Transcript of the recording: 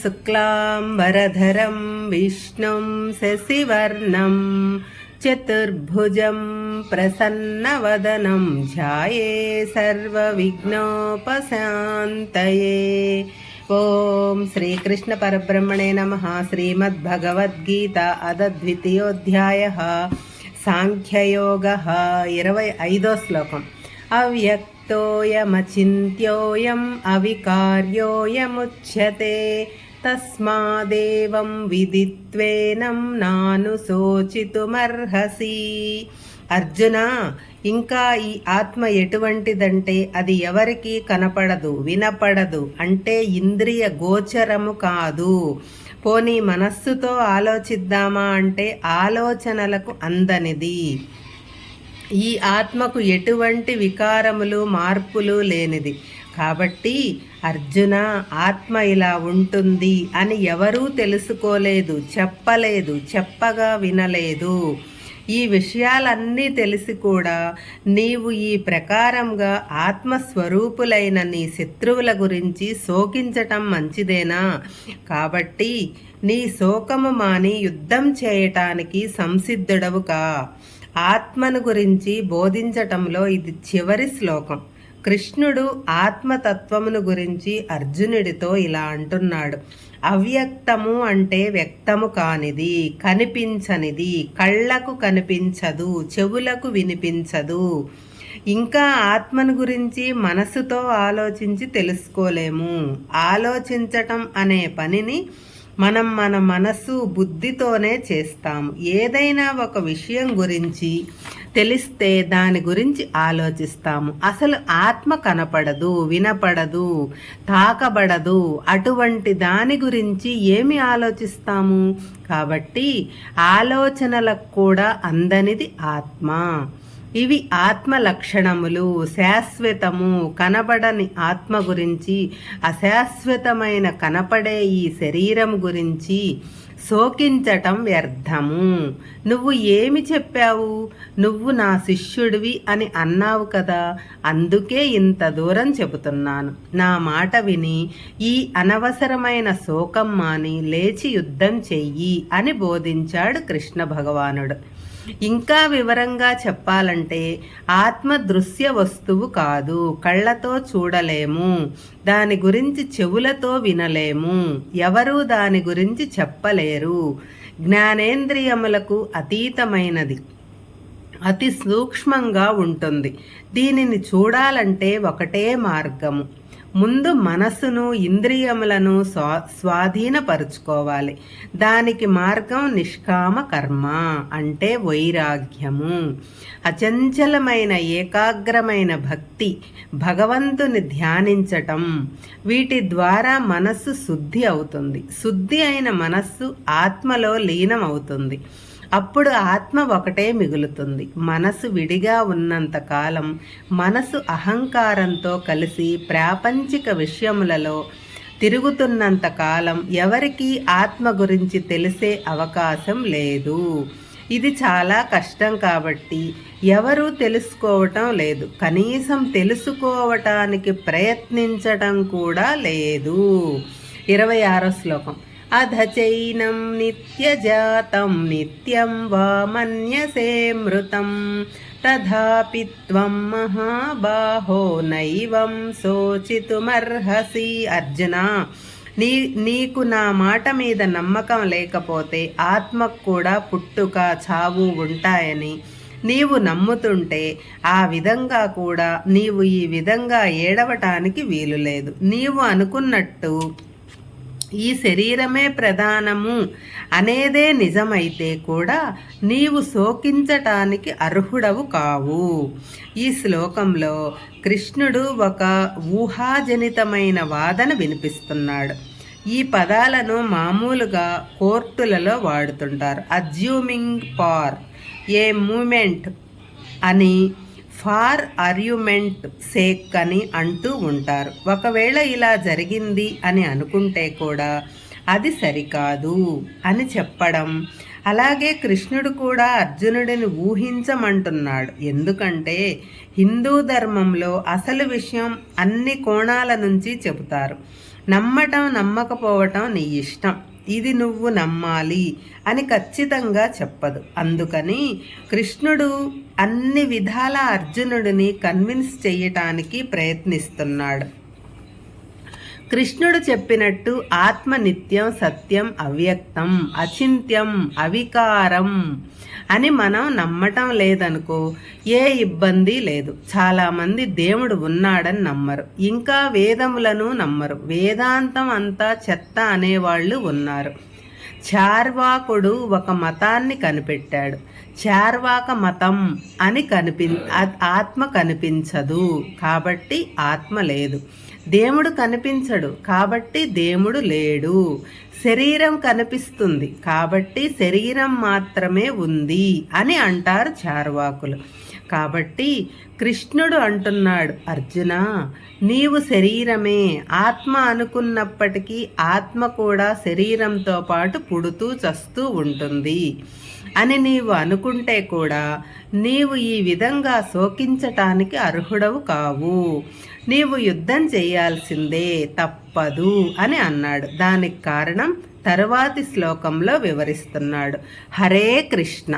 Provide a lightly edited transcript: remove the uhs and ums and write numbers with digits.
శుక్లాంబరధరం విష్ణుం శశివర్ణం చతుర్భుజం ప్రసన్నవదనం ధ్యాయే సర్వవిఘ్నోపశాంతయే. ఓం శ్రీకృష్ణ పరబ్రహ్మణే నమః. శ్రీమద్భగవద్గీత అద్వితీయోధ్యాయః సాంఖ్యయోగః. 25వ శ్లోకం. అవ్యక్తోయమచింత్యోయం అవికార్యోయముచ్యతే తస్మాదేవం విదిత్వేనం నానుశోచితుమర్హసి. అర్జున, ఇంకా ఈ ఆత్మ ఎటువంటిదంటే అది ఎవరికి కనపడదు, వినపడదు, అంటే ఇంద్రియ గోచరము కాదు. పోనీ మనస్సుతో ఆలోచిద్దామా అంటే ఆలోచనలకు అందనిది. ఈ ఆత్మకు ఎటువంటి వికారములు మార్పులు లేనిది. కాబట్టి అర్జున, ఆత్మ ఇలా ఉంటుంది అని ఎవరూ తెలుసుకోలేదు, చెప్పలేదు, చెప్పగా వినలేదు. ఈ విషయాలన్నీ తెలిసి కూడా నీవు ఈ ప్రకారంగా ఆత్మస్వరూపులైన నీ శత్రువుల గురించి శోకించటం మంచిదేనా? కాబట్టి నీ శోకము మాని యుద్ధం చేయటానికి సంసిద్ధుడవు కా. ఆత్మను గురించి బోధించటంలో ఇది చివరి శ్లోకం. కృష్ణుడు ఆత్మతత్వమును గురించి అర్జునుడితో ఇలా అంటున్నాడు. అవ్యక్తము అంటే వ్యక్తము కానిది, కనిపించనిది, కళ్ళకు కనిపించదు, చెవులకు వినిపించదు. ఇంకా ఆత్మను గురించి మనసుతో ఆలోచించి తెలుసుకోలేము. ఆలోచించటం అనే పనిని మన మనసు బుద్ధితోనే చేస్తాము. ఏదైనా ఒక విషయం గురించి తెలిస్తే దాని గురించి ఆలోచిస్తాము. అసలు ఆత్మ కనపడదు, వినపడదు, తాకబడదు. అటువంటి దాని గురించి ఏమి ఆలోచిస్తాము? కాబట్టి ఆలోచనలకు కూడా అందనిది ఆత్మ. ఇవి ఆత్మ లక్షణములు. శాశ్వతము కనబడని ఆత్మ గురించి, అశాశ్వతమైన కనపడే ఈ శరీరం గురించి శోకించటం వ్యర్థము. నువ్వు ఏమి చెప్పావు? నువ్వు నా శిష్యుడివి అని అన్నావు కదా, అందుకే ఇంత దూరం చెబుతున్నాను. నా మాట విని ఈ అనవసరమైన శోకం మాని లేచి యుద్ధం చెయ్యి అని బోధించాడు కృష్ణ భగవానుడు. ఇంకా వివరంగా చెప్పాలంటే ఆత్మ దృశ్య వస్తువు కాదు. కళ్ళతో చూడలేము, దాని గురించి చెవులతో వినలేము, ఎవరూ దాని గురించి చెప్పలేరు. జ్ఞానేంద్రియములకు అతీతమైనది, అతి సూక్ష్మంగా ఉంటుంది. దీనిని చూడాలంటే ఒకటే మార్గము. ముందు మనసును, ఇంద్రియములను స్వాధీనపరుచుకోవాలి. దానికి మార్గం నిష్కామ కర్మ, అంటే వైరాగ్యము. అచంచలమైన ఏకాగ్రమైన భక్తి, భగవంతుని ధ్యానించటం, వీటి ద్వారా మనస్సు శుద్ధి అవుతుంది. శుద్ధి అయిన మనస్సు ఆత్మలో లీనమవుతుంది. అప్పుడు ఆత్మ ఒకటే మిగులుతుంది. మనసు విడిగా ఉన్నంత కాలం మనసు అహంకారంతో కలిసి ప్రాపంచిక విషయములలో తిరుగుతున్నంత కాలం ఎవరికీ ఆత్మ గురించి తెలిసే అవకాశం లేదు. ఇది చాలా కష్టం కాబట్టి ఎవరూ తెలుసుకోవటం లేదు. కనీసం తెలుసుకోవటానికి ప్రయత్నించటం కూడా లేదు. 26వ శ్లోకం. అధచైనం నిత్యజాతం నిత్యం వా మన్యసే మృతం తథాపి త్వం మహాబాహో నైవం శోచితుమర్హసి. అర్జున, నీకు నా మాట మీద నమ్మకం లేకపోతే ఆత్మకు కూడా పుట్టుక, చావు ఉంటాయని నీవు నమ్ముతుంటే ఆ విధంగా కూడా నీవు ఈ విధంగా ఏడవటానికి వీలు లేదు. నీవు అనుకున్నట్టు ఈ శరీరమే ప్రధానము అనేదే నిజమైతే కూడా నీవు శోకించటానికి అర్హుడవు కావు. ఈ శ్లోకంలో కృష్ణుడు ఒక ఊహాజనితమైన వాదన వినిపిస్తున్నాడు. ఈ పదాలను మామూలుగా కోర్టులలో వాడుతుంటారు. అజ్యూమింగ్ ఫార్ ఏ మూమెంట్ అని, ఫార్ ఆర్గ్యుమెంట్ సేక్ అని అంటూ ఉంటారు. ఒకవేళ ఇలా జరిగింది అని అనుకుంటే కూడా అది సరికాదు అని చెప్పడం. అలాగే కృష్ణుడు కూడా అర్జునుడిని ఊహించమంటున్నాడు. ఎందుకంటే హిందూ ధర్మంలో అసలు విషయం అన్ని కోణాల నుంచి చెబుతారు. నమ్మటం నమ్మకపోవటం నీ ఇష్టం, ఇది నువ్వు నమ్మాలి అని ఖచ్చితంగా చెప్పదు. అందుకని కృష్ణుడు అన్ని విధాల అర్జునుడిని కన్విన్స్ చేయటానికి ప్రయత్నిస్తున్నాడు. కృష్ణుడు చెప్పినట్టు ఆత్మ నిత్యం, సత్యం, అవ్యక్తం, అచింత్యం, అవికారం అని మనం నమ్మటం లేదనుకో ఏ ఇబ్బంది లేదు. చాలామంది దేవుడు ఉన్నాడని నమ్మరు, ఇంకా వేదములను నమ్మరు, వేదాంతం అంతా చెత్త అనేవాళ్ళు ఉన్నారు. చార్వాకుడు ఒక మతాన్ని కనిపెట్టాడు. చార్వాక మతం అని ఆత్మ కనిపించదు కాబట్టి ఆత్మ లేదు. దేవుడు కనిపించడు కాబట్టి దేవుడు లేడు. శరీరం కనిపిస్తుంది కాబట్టి శరీరం మాత్రమే ఉంది అని అంటారు చార్వాకులు. కాబట్టి కృష్ణుడు అంటున్నాడు, అర్జున నీవు శరీరమే, ఆత్మ అనుకున్నప్పటికీ ఆత్మ కూడా శరీరంతో పాటు పుడుతూ చస్తూ ఉంటుంది అని నీవు అనుకుంటే కూడా నీవు ఈ విధంగా శోకించటానికి అర్హుడవు కావు. నీవు యుద్ధం చేయాల్సిందే, తప్పదు అని అన్నాడు. దానికి కారణం తరువాతి శ్లోకంలో వివరిస్తున్నాడు. హరే కృష్ణ.